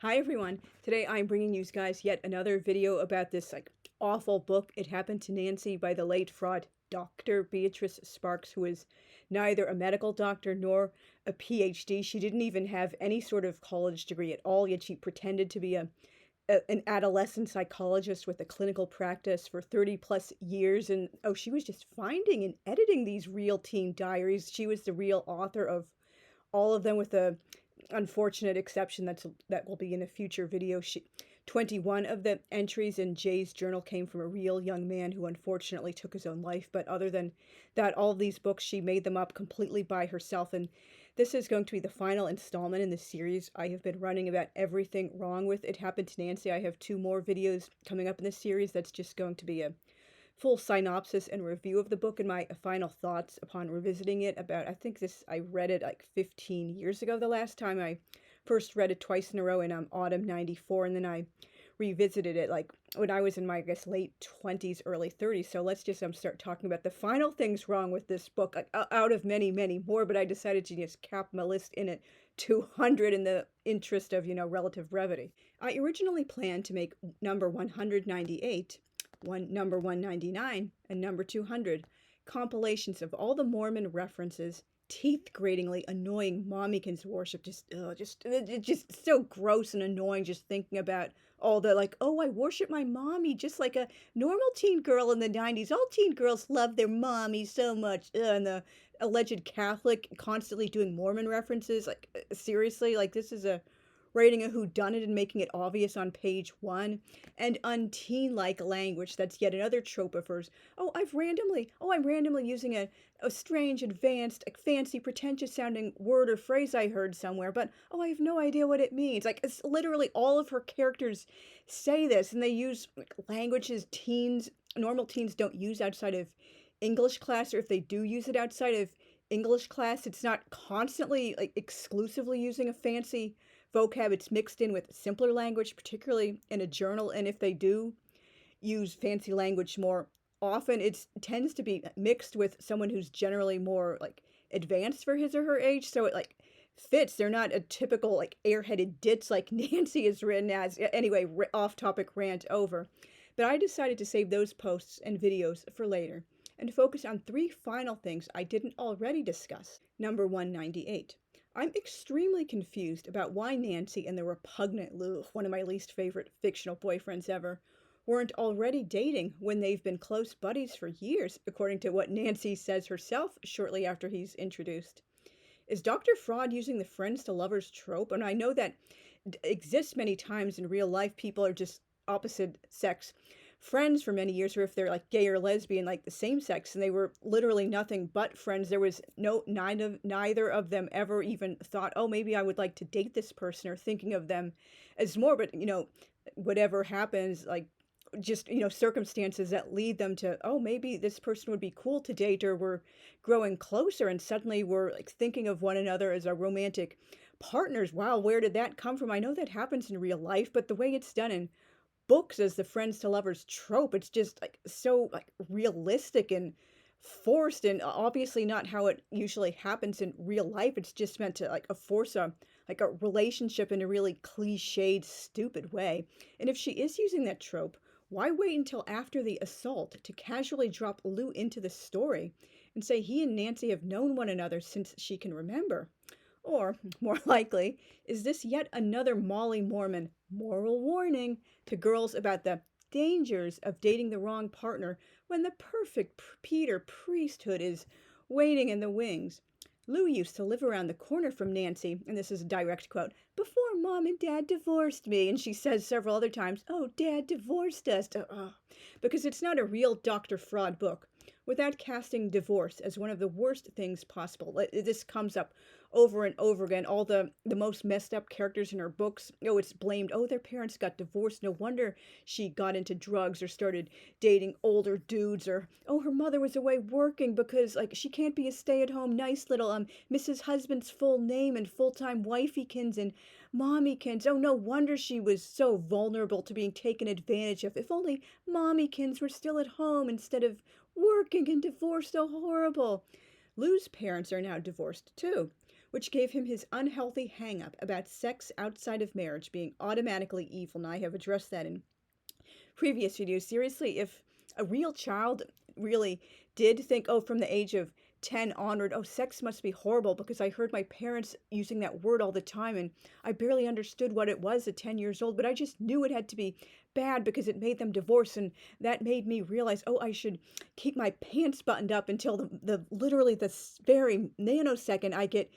Hi everyone. Today I'm bringing you guys yet another video about this awful book. It Happened to Nancy by the late fraud Dr. Beatrice Sparks, who is neither a medical doctor nor a PhD. She didn't even have any sort of college degree at all, yet she pretended to be an adolescent psychologist with a clinical practice for 30 plus years. And oh, she was just finding and editing these real teen diaries. She was the real author of all of them, with a unfortunate exception that will be in a future video. 21 of the entries in Jay's journal came from a real young man who unfortunately took his own life. But other than that, all of these books, she made them up completely by herself. And this is going to be the final installment in the series I have been running about everything wrong with It Happened to Nancy. I have 2 more videos coming up in this series. That's just going to be a full synopsis and review of the book and my final thoughts upon revisiting it. I read it like 15 years ago the last time. I first read it twice in a row in autumn 94, and then I revisited it like when I was in my, late 20s, early 30s. So let's just start talking about the final things wrong with this book, out of many, many more, but I decided to just cap my list in at 200 in the interest of, relative brevity. I originally planned to make number 198 number 199 and number 200 compilations of all the Mormon references, teeth-gratingly annoying mommykins worship. Just so gross and annoying just thinking about all the oh, I worship my mommy just like a normal teen girl in the 90s. All teen girls love their mommy so much. And the alleged Catholic constantly doing Mormon references. Seriously, this is a writing a whodunit and making it obvious on page 1, and unteen-like language. That's yet another trope of hers. I'm randomly using a strange, advanced, fancy, pretentious-sounding word or phrase I heard somewhere, but I have no idea what it means. It's literally all of her characters say this, and they use languages normal teens don't use outside of English class, or if they do use it outside of English class, it's not constantly exclusively using a fancy vocab. It's mixed in with simpler language, particularly in a journal. And if they do use fancy language more often, it tends to be mixed with someone who's generally more advanced for his or her age. So it fits. They're not a typical airheaded ditz like Nancy is written as. Anyway, off topic rant over. But I decided to save those posts and videos for later and focus on 3 final things I didn't already discuss. Number 198. I'm extremely confused about why Nancy and the repugnant Lou, one of my least favorite fictional boyfriends ever, weren't already dating when they've been close buddies for years, according to what Nancy says herself shortly after he's introduced. Is Dr. Fraud using the friends to lovers trope? And I know that exists many times in real life. People are just opposite sex friends for many years, or if they're gay or lesbian, the same sex, and they were literally nothing but friends. There was neither of them ever even thought, oh, maybe I would like to date this person, or thinking of them as more. But whatever happens, just circumstances that lead them to, oh, maybe this person would be cool to date, or we're growing closer and suddenly we're thinking of one another as our romantic partners. Wow, where did that come from? I know that happens in real life, but the way it's done in books as the friends to lovers trope, it's just so realistic and forced, and obviously not how it usually happens in real life. It's just meant to force a relationship in a really cliched, stupid way. And if she is using that trope, why wait until after the assault to casually drop Lou into the story and say he and Nancy have known one another since she can remember? Or, more likely, is this yet another Molly Mormon moral warning to girls about the dangers of dating the wrong partner when the perfect Peter priesthood is waiting in the wings? Lou used to live around the corner from Nancy, and this is a direct quote, before Mom and Dad divorced me. And she says several other times, oh, Dad divorced us. Because it's not a real Dr. Fraud book without casting divorce as one of the worst things possible. This comes up over and over again. All the most messed up characters in her books, it's blamed, their parents got divorced, no wonder she got into drugs or started dating older dudes, or her mother was away working because she can't be a stay-at-home nice little Mrs. Husband's full name and full-time wifeykins and mommykins. No wonder she was so vulnerable to being taken advantage of. If only mommykins were still at home instead of working and divorced. So horrible. Lou's parents are now divorced too, which gave him his unhealthy hang-up about sex outside of marriage being automatically evil. And I have addressed that in previous videos. Seriously, if a real child really did think, oh, from the age of 10 onward, oh, sex must be horrible because I heard my parents using that word all the time and I barely understood what it was at 10 years old, but I just knew it had to be bad because it made them divorce, and that made me realize, oh, I should keep my pants buttoned up until the literally the very nanosecond I get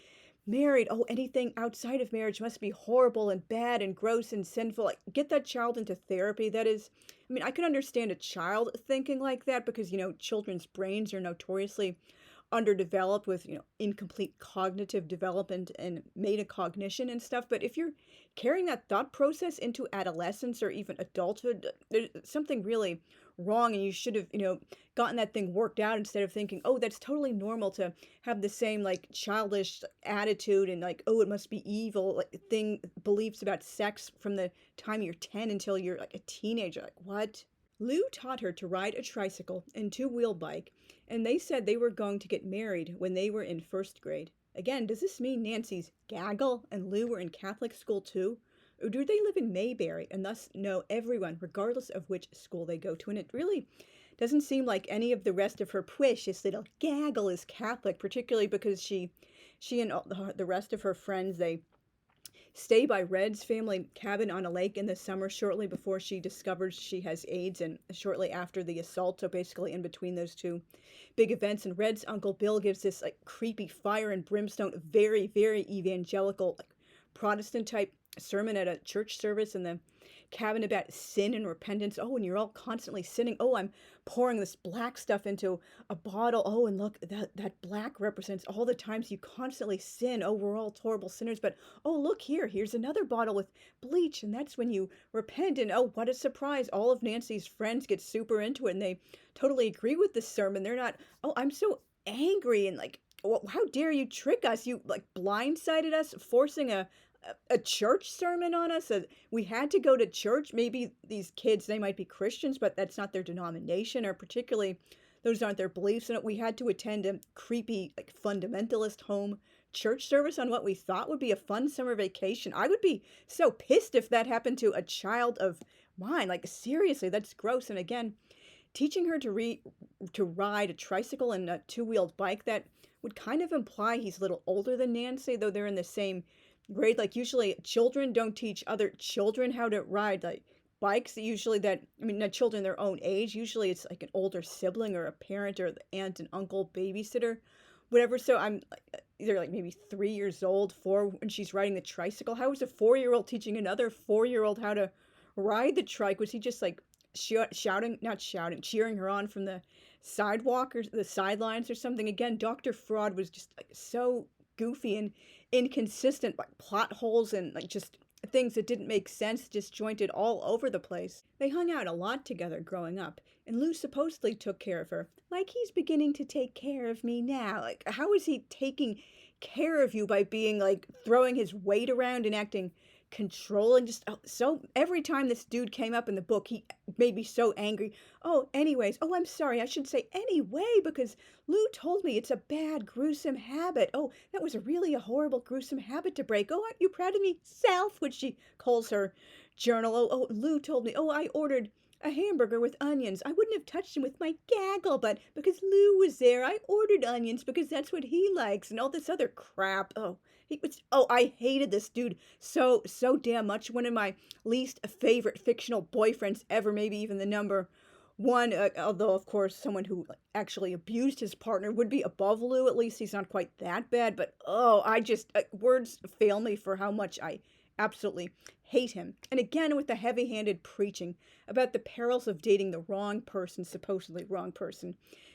married. Oh, anything outside of marriage must be horrible and bad and gross and sinful. Like, get that child into therapy. That is, I mean, I can understand a child thinking like that because, children's brains are notoriously underdeveloped with, incomplete cognitive development and metacognition and stuff. But if you're carrying that thought process into adolescence or even adulthood, there's something really wrong, and you should have, gotten that thing worked out instead of thinking, oh, that's totally normal to have the same like childish attitude and like, oh, it must be evil, like beliefs about sex from the time you're 10 until you're like a teenager. Like, what? Lou taught her to ride a tricycle and two-wheel bike, and they said they were going to get married when they were in first grade. Again, does this mean Nancy's gaggle and Lou were in Catholic school too? Or do they live in Mayberry and thus know everyone regardless of which school they go to? And it really doesn't seem like any of the rest of her precious little gaggle is Catholic, particularly because she and all the rest of her friends, they stay by Red's family cabin on a lake in the summer shortly before she discovers she has AIDS and shortly after the assault. So basically in between those two big events. And Red's Uncle Bill gives this like creepy fire and brimstone, very, very evangelical, like Protestant type sermon at a church service in the cabin about sin and repentance. Oh, and you're all constantly sinning. Oh, I'm pouring this black stuff into a bottle. Oh, and look, that black represents all the times you constantly sin. Oh, we're all horrible sinners. But oh, look here, here's another bottle with bleach, and that's when you repent. And oh, what a surprise, all of Nancy's friends get super into it and they totally agree with this sermon. They're not, oh, I'm so angry and like, well, how dare you trick us? You like blindsided us, forcing a church sermon on us. We had to go to church. Maybe these kids, they might be Christians, but that's not their denomination, or particularly those aren't their beliefs. And we had to attend a creepy, like fundamentalist home church service on what we thought would be a fun summer vacation. I would be so pissed if that happened to a child of mine. Like, seriously, that's gross. And again, teaching her to ride a tricycle and a two-wheeled bike, that would kind of imply he's a little older than Nancy, though they're in the same grade. Like, usually children don't teach other children how to ride like bikes. Usually not children their own age. Usually it's like an older sibling or a parent or the aunt and uncle babysitter, whatever. So I'm either like maybe 3 years old, 4, when she's riding the tricycle. How is a 4-year-old teaching another 4-year-old how to ride the trike? Was he just like cheering her on from the sidewalk or the sidelines or something? Again, Dr. Fraud was just like so goofy and inconsistent, like plot holes and like just things that didn't make sense, disjointed all over the place. They hung out a lot together growing up, and Lou supposedly took care of her, like he's beginning to take care of me now. Like, how is he taking care of you by being like throwing his weight around and acting controlling? Just so every time this dude came up in the book, he made me so angry. Oh, anyways, oh, I'm sorry, I should say anyway, because Lou told me it's a bad, gruesome habit. Oh, that was really a horrible, gruesome habit to break. Oh, aren't you proud of me, Self? Which she calls her journal. Oh, Lou told me, oh, I ordered a hamburger with onions. I wouldn't have touched him with my gaggle, but because Lou was there, I ordered onions because that's what he likes, and all this other crap. I hated this dude so damn much. One of my least favorite fictional boyfriends ever, maybe even the number one, although of course someone who actually abused his partner would be above Lou. At least he's not quite that bad, but I just, words fail me for how much I absolutely hate him. And again, with the heavy-handed preaching about the perils of dating the wrong person, supposedly wrong person.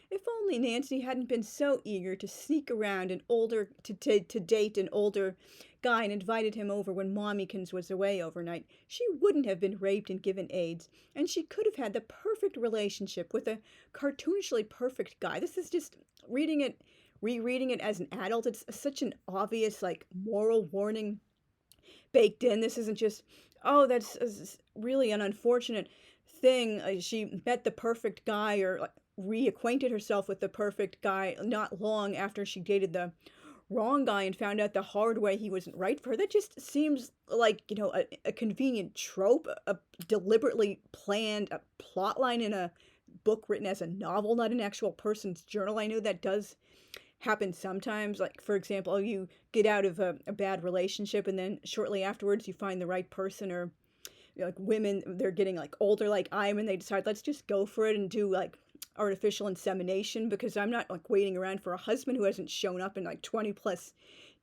If only Nancy hadn't been so eager to sneak around to date an older guy and invited him over when Mommykins was away overnight, she wouldn't have been raped and given AIDS, and she could have had the perfect relationship with a cartoonishly perfect guy. This is just rereading it as an adult. It's such an obvious, like, moral warning baked in. This isn't just, oh, that's really an unfortunate thing. She met the perfect guy, or like reacquainted herself with the perfect guy not long after she dated the wrong guy and found out the hard way he wasn't right for her. That just seems like, a convenient trope, a deliberately planned a plot line in a book written as a novel, not an actual person's journal. I know that does happen sometimes. Like, for example, you get out of a bad relationship and then shortly afterwards you find the right person, or like women, they're getting like older like I am, and they decide, let's just go for it and do like artificial insemination, because I'm not like waiting around for a husband who hasn't shown up in like 20 plus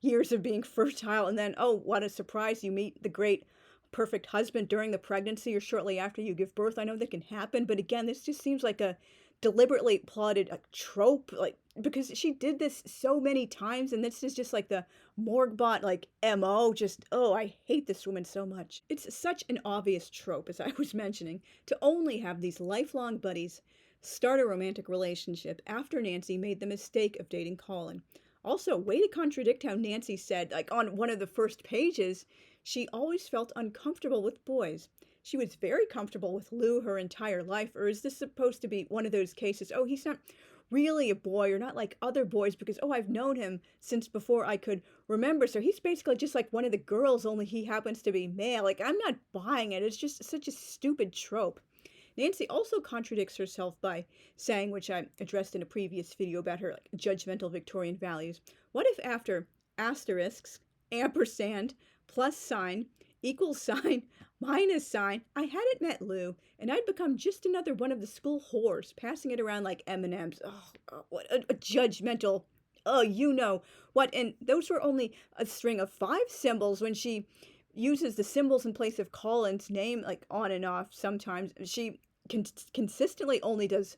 years of being fertile. And then, oh, what a surprise, you meet the great perfect husband during the pregnancy or shortly after you give birth. I know that can happen, but again, this just seems like a deliberately plotted a trope, like, because she did this so many times, and this is just like the morgue bot like MO. Just, oh, I hate this woman so much. It's such an obvious trope, as I was mentioning, to only have these lifelong buddies start a romantic relationship after Nancy made the mistake of dating Colin. Also, way to contradict how Nancy said, like on one of the first pages, she always felt uncomfortable with boys. She was very comfortable with Lou her entire life. Or is this supposed to be one of those cases, oh, he's not really a boy or not like other boys because, oh, I've known him since before I could remember. So he's basically just like one of the girls, only he happens to be male. Like, I'm not buying it. It's just such a stupid trope. Nancy also contradicts herself by saying, which I addressed in a previous video about her like judgmental Victorian values, what if after asterisks, ampersand, plus sign, equals sign, minus sign, I hadn't met Lou, and I'd become just another one of the school whores, passing it around like M&Ms. Oh, what a judgmental, oh, you know what, and those were only a string of 5 symbols. When she uses the symbols in place of Colin's name, like on and off sometimes, she consistently only does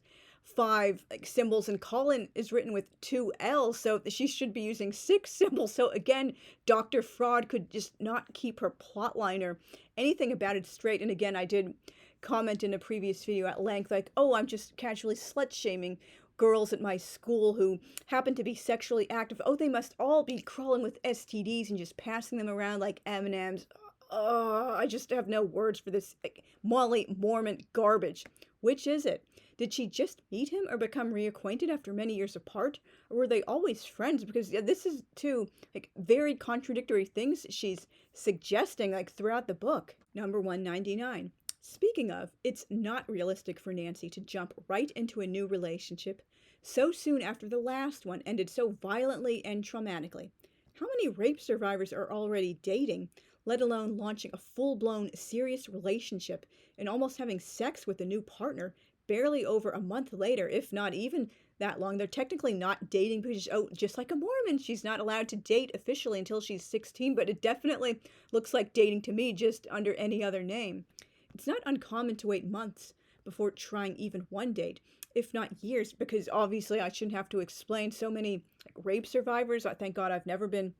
5 like symbols, and Colin is written with 2 L's, so she should be using 6 symbols. So again, Dr. Fraud could just not keep her plot line or anything about it straight. And again, I did comment in a previous video at length, like, oh, I'm just casually slut-shaming girls at my school who happen to be sexually active. Oh, they must all be crawling with STDs and just passing them around like M&Ms. Oh, I just have no words for this like, Molly Mormon garbage. Which is it? Did she just meet him or become reacquainted after many years apart? Or were they always friends? Because this is two like very contradictory things she's suggesting like throughout the book. Number 199. Speaking of, it's not realistic for Nancy to jump right into a new relationship so soon after the last one ended so violently and traumatically. How many rape survivors are already dating, let alone launching a full-blown serious relationship and almost having sex with a new partner barely over a month later, if not even that long? They're technically not dating because, oh, just like a Mormon, she's not allowed to date officially until she's 16, but it definitely looks like dating to me, just under any other name. It's not uncommon to wait months before trying even one date, if not years, because obviously I shouldn't have to explain so many like, rape survivors. Thank God I've never been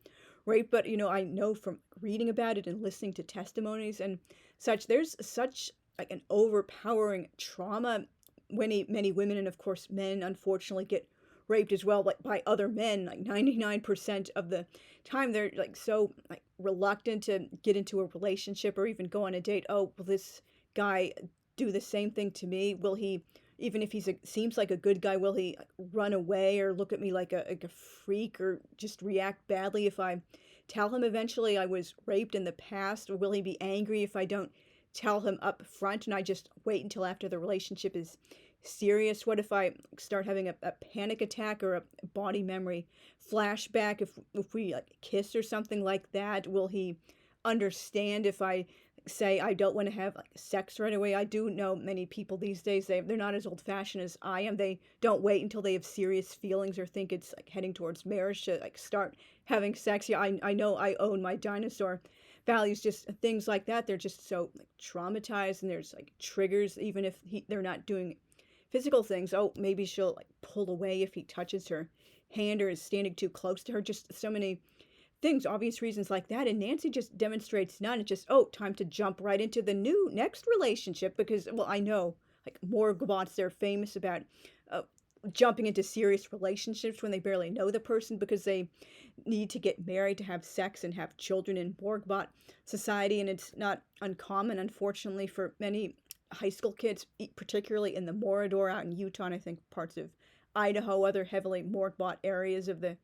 raped, but I know from reading about it and listening to testimonies and such, there's such like an overpowering trauma. Many women and of course men unfortunately get raped as well, like by other men. Like 99% of the time they're like so like reluctant to get into a relationship or even go on a date. Oh, will this guy do the same thing to me? Will he, even if seems like a good guy, will he run away or look at me like a freak or just react badly if I tell him eventually I was raped in the past? Or will he be angry if I don't tell him up front and I just wait until after the relationship is serious? What if I start having a panic attack or a body memory flashback if we like kiss or something like that? Will he understand if I say I don't want to have like sex right away? I do know many people these days, they're not as old-fashioned as I am. They don't wait until they have serious feelings or think it's like heading towards marriage to like start having sex. Yeah, I know I own my dinosaur values, just things like that. They're just so like traumatized, and there's like triggers even if they're not doing physical things. Oh, maybe she'll like pull away if he touches her hand or is standing too close to her. Just so many things, obvious reasons like that. And Nancy just demonstrates none. It's just, oh, time to jump right into the next relationship because, well, I know like morgue bots, they're famous about jumping into serious relationships when they barely know the person because they need to get married to have sex and have children in morgue bot society. And it's not uncommon, unfortunately, for many high school kids, particularly in the Morador out in Utah, and I think parts of Idaho, other heavily morgue bot areas of the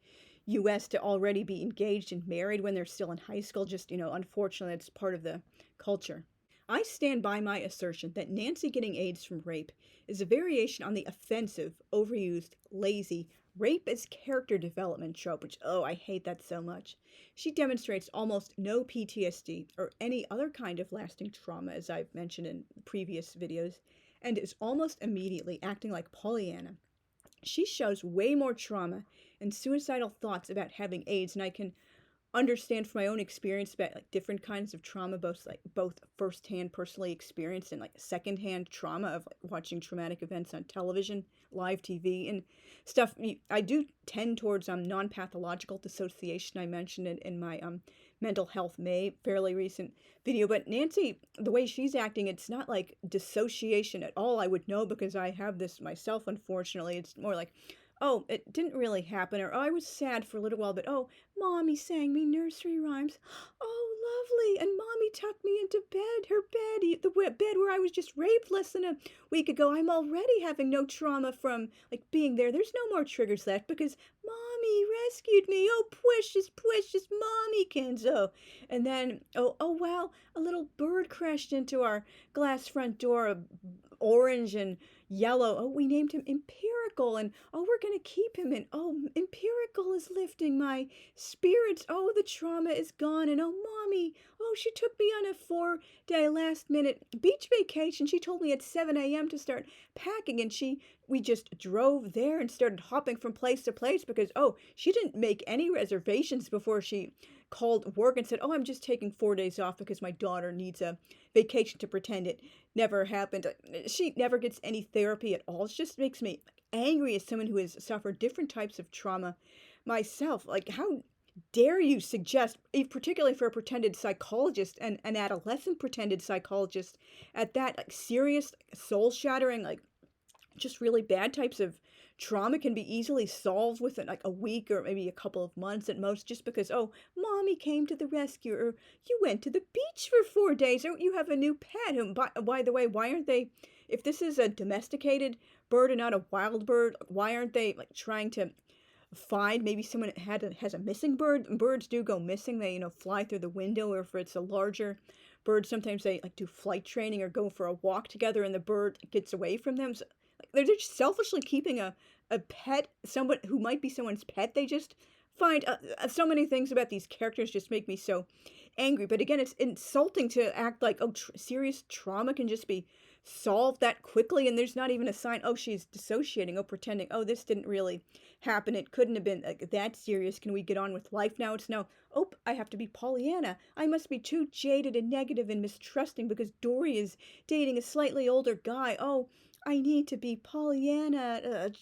US to already be engaged and married when they're still in high school. Just, unfortunately, it's part of the culture. I stand by my assertion that Nancy getting AIDS from rape is a variation on the offensive, overused, lazy, rape as character development trope, which, oh, I hate that so much. She demonstrates almost no PTSD or any other kind of lasting trauma, as I've mentioned in previous videos, and is almost immediately acting like Pollyanna. She shows way more trauma and suicidal thoughts about having AIDS, and I can understand from my own experience about like different kinds of trauma, both firsthand personally experienced and like secondhand trauma of like watching traumatic events on television, live TV and stuff. I do tend towards non-pathological dissociation. I mentioned it in my mental health fairly recent video, but Nancy, the way she's acting, it's not like dissociation at all. I would know because I have this myself, unfortunately. It's more like, oh, it didn't really happen, or oh, I was sad for a little while, but oh, Mommy sang me nursery rhymes. Oh, lovely. And Mommy tucked me into bed, her bed, the bed where I was just raped less than a week ago. I'm already having no trauma from like being there. There's no more triggers left because Mommy rescued me. Oh, precious, precious Mommykins. Oh, and then, oh, wow, a little bird crashed into our glass front door, orange and yellow. Oh, we named him Empirical, and oh, we're gonna keep him. And oh, Empirical is lifting my spirits. Oh, the trauma is gone. And oh, Mommy, oh, she took me on a 4-day last minute beach vacation. She told me at 7 a.m. to start packing, and we just drove there and started hopping from place to place because, oh, she didn't make any reservations before she called work and said, oh, I'm just taking 4 days off because my daughter needs a vacation, to pretend it never happened. She never gets any therapy at all. It just makes me angry as someone who has suffered different types of trauma myself. Like, how dare you suggest, particularly for a pretended psychologist and an adolescent pretended psychologist at that, like serious, soul-shattering, like just really bad types of trauma can be easily solved within like a week or maybe a couple of months at most, just because, oh, Mommy came to the rescue, or you went to the beach for 4 days, or you have a new pet. And by the way, why aren't they, if this is a domesticated bird and not a wild bird, why aren't they like trying to find maybe someone has a missing bird? Birds do go missing. They, fly through the window, or if it's a larger bird, sometimes they like do flight training or go for a walk together and the bird gets away from them. So, they're just selfishly keeping a pet, someone who might be someone's pet. They just find so many things about these characters just make me so angry. But again, it's insulting to act like, oh, serious trauma can just be solved that quickly, and there's not even a sign, oh, she's dissociating, oh, pretending, oh, this didn't really happen, it couldn't have been like that serious, can we get on with life now? It's now, oh, I have to be Pollyanna, I must be too jaded and negative and mistrusting because Dory is dating a slightly older guy. Oh, I need to be Pollyanna.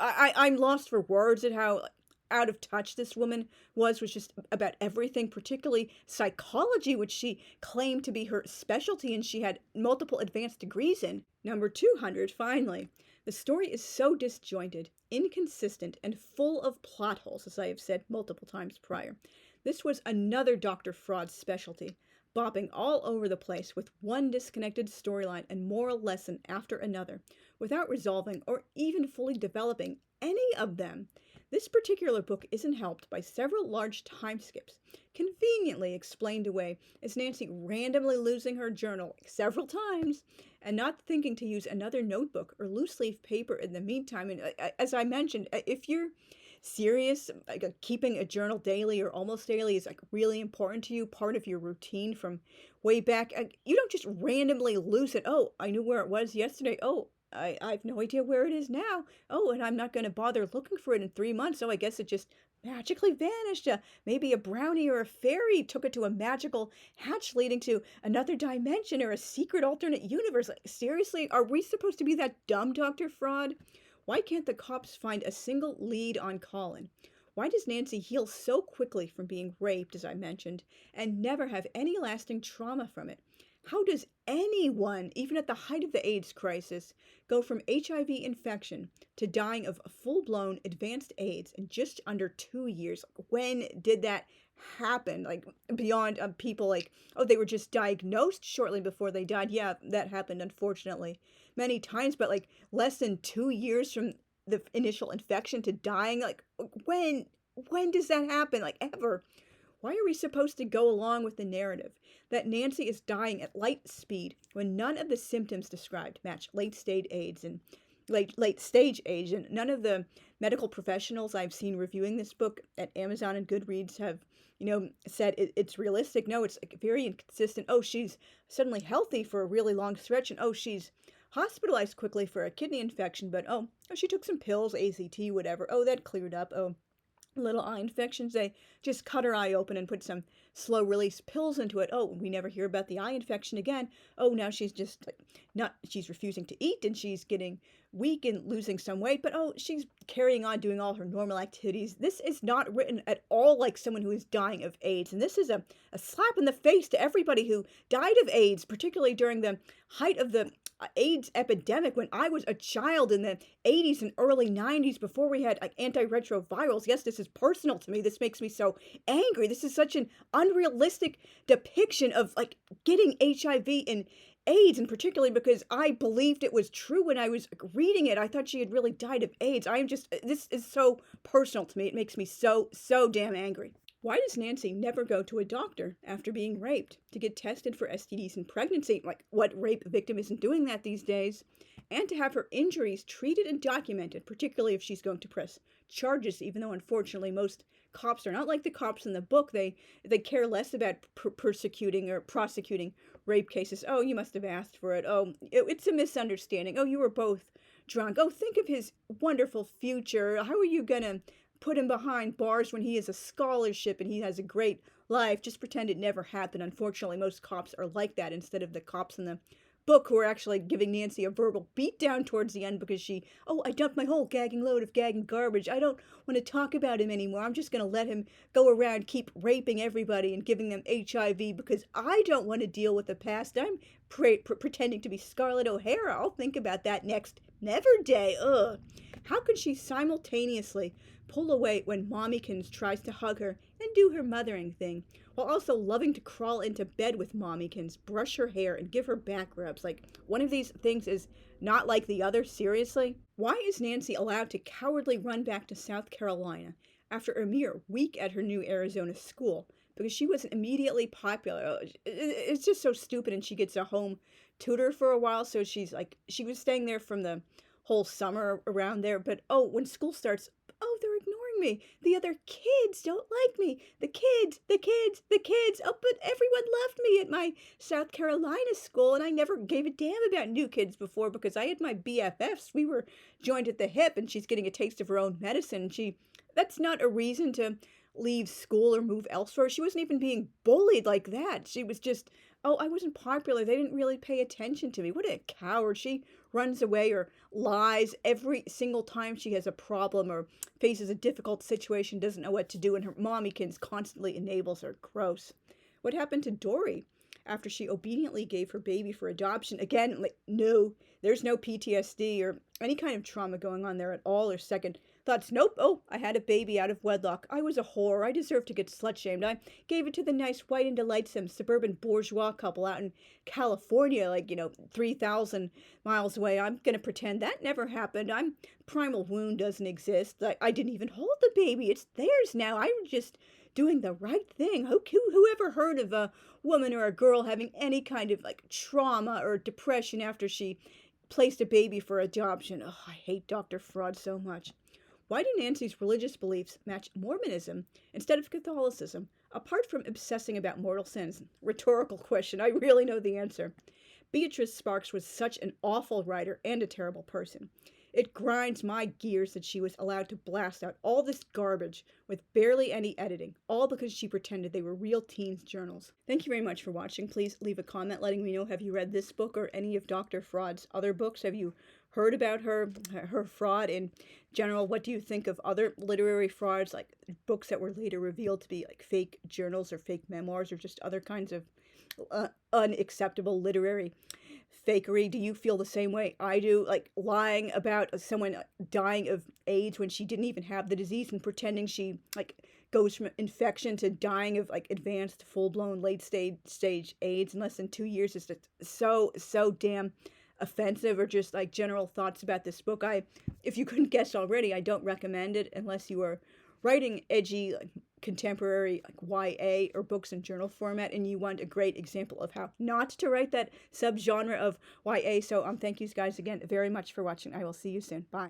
I'm lost for words at how out of touch this woman was just about everything, particularly psychology, which she claimed to be her specialty and she had multiple advanced degrees in. Number 200, finally. The story is so disjointed, inconsistent, and full of plot holes, as I have said multiple times prior. This was another Dr. Fraud's specialty, bopping all over the place with one disconnected storyline and moral lesson after another, without resolving or even fully developing any of them. This particular book isn't helped by several large time skips, conveniently explained away as Nancy randomly losing her journal several times and not thinking to use another notebook or loose leaf paper in the meantime. And as I mentioned, if you're serious, like keeping a journal daily or almost daily is like really important to you, part of your routine from way back, you don't just randomly lose it. Oh, I knew where it was yesterday. Oh, I have no idea where it is now. Oh, and I'm not going to bother looking for it in 3 months. Oh, I guess it just magically vanished. Maybe a brownie or a fairy took it to a magical hatch leading to another dimension or a secret alternate universe. Like, seriously, are we supposed to be that dumb, Dr. Fraud? Why can't the cops find a single lead on Colin? Why does Nancy heal so quickly from being raped, as I mentioned, and never have any lasting trauma from it? How does anyone, even at the height of the AIDS crisis, go from HIV infection to dying of full-blown advanced AIDS in just under 2 years? When did that happen? Like, beyond people like, oh, they were just diagnosed shortly before they died. Yeah, that happened, unfortunately, many times, but like less than 2 years from the initial infection to dying, like when when does that happen? Like, ever? Why are we supposed to go along with the narrative that Nancy is dying at light speed when none of the symptoms described match late stage AIDS and late stage age, and none of the medical professionals I've seen reviewing this book at Amazon and Goodreads have, said it's realistic. No, it's like very inconsistent. Oh, she's suddenly healthy for a really long stretch, and oh, she's hospitalized quickly for a kidney infection, but oh, she took some pills, ACT, whatever. Oh, that cleared up. Oh, little eye infections. They just cut her eye open and put some slow release pills into it. Oh, we never hear about the eye infection again. Oh, now she's just like she's refusing to eat and she's getting weak and losing some weight, but oh, she's carrying on doing all her normal activities. This is not written at all like someone who is dying of AIDS. And this is a slap in the face to everybody who died of AIDS, particularly during the height of the AIDS epidemic when I was a child in the 80s and early 90s, before we had like antiretrovirals. Yes, this is personal to me. This makes me so angry. This is such an unrealistic depiction of like getting HIV and AIDS, and particularly because I believed it was true when I was reading it. I thought she had really died of AIDS. This is so personal to me. It makes me so damn angry. Why does Nancy never go to a doctor after being raped to get tested for STDs and pregnancy? Like, what rape victim isn't doing that these days? And to have her injuries treated and documented, particularly if she's going to press charges, even though unfortunately most cops are not like the cops in the book. They care less about persecuting or prosecuting rape cases. Oh, you must have asked for it. Oh, it's a misunderstanding. Oh, you were both drunk. Oh, think of his wonderful future. How are you going to put him behind bars when he has a scholarship and he has a great life? Just pretend it never happened. Unfortunately, most cops are like that instead of the cops in the book who are actually giving Nancy a verbal beatdown towards the end because I dumped my whole gagging load of gagging garbage. I don't want to talk about him anymore. I'm just going to let him go around, keep raping everybody and giving them HIV because I don't want to deal with the past. I'm pretending to be Scarlett O'Hara. I'll think about that never day. Ugh. How could she simultaneously pull away when Mommykins tries to hug her and do her mothering thing, while also loving to crawl into bed with Mommykins, brush her hair, and give her back rubs? Like, one of these things is not like the other, seriously? Why is Nancy allowed to cowardly run back to South Carolina after a mere week at her new Arizona school? Because she wasn't immediately popular. It's just so stupid, and she gets a home tutor for a while, so she was staying there from the whole summer around there, but oh, when school starts, oh, they're ignoring me. The other kids don't like me. The kids. Oh, but everyone loved me at my South Carolina school, and I never gave a damn about new kids before because I had my BFFs. We were joined at the hip, and she's getting a taste of her own medicine. That's not a reason to leave school or move elsewhere. She wasn't even being bullied like that. She was just, oh, I wasn't popular. They didn't really pay attention to me. What a coward. She runs away or lies every single time she has a problem or faces a difficult situation, doesn't know what to do, and her Mommykins constantly enables her. Gross. What happened to Dory after she obediently gave her baby for adoption? Again, no, there's no PTSD or any kind of trauma going on there at all, or second thoughts. Nope. Oh, I had a baby out of wedlock. I was a whore. I deserve to get slut-shamed. I gave it to the nice, white and delightsome suburban bourgeois couple out in California, 3,000 miles away. I'm going to pretend that never happened. Primal wound doesn't exist. I didn't even hold the baby. It's theirs now. I'm just doing the right thing. Who ever heard of a woman or a girl having any kind of trauma or depression after she placed a baby for adoption? Oh, I hate Dr. Fraud so much. Why do Nancy's religious beliefs match Mormonism instead of Catholicism, apart from obsessing about mortal sins? Rhetorical question. I really know the answer. Beatrice Sparks was such an awful writer and a terrible person. It grinds my gears that she was allowed to blast out all this garbage with barely any editing, all because she pretended they were real teens' journals. Thank you very much for watching. Please leave a comment letting me know, have you read this book or any of Dr. Fraud's other books? Have you heard about her fraud in general? What do you think of other literary frauds, like books that were later revealed to be fake journals or fake memoirs or just other kinds of unacceptable literary fakery? Do you feel the same way I do? Lying about someone dying of AIDS when she didn't even have the disease and pretending she goes from infection to dying of advanced full-blown late stage AIDS in less than 2 years is just so damn offensive. Or just general thoughts about this book. If you couldn't guess already, I don't recommend it unless you are writing edgy, like, contemporary, like YA or books in journal format, and you want a great example of how not to write that subgenre of YA. So thank you guys again very much for watching. I will see you soon. Bye.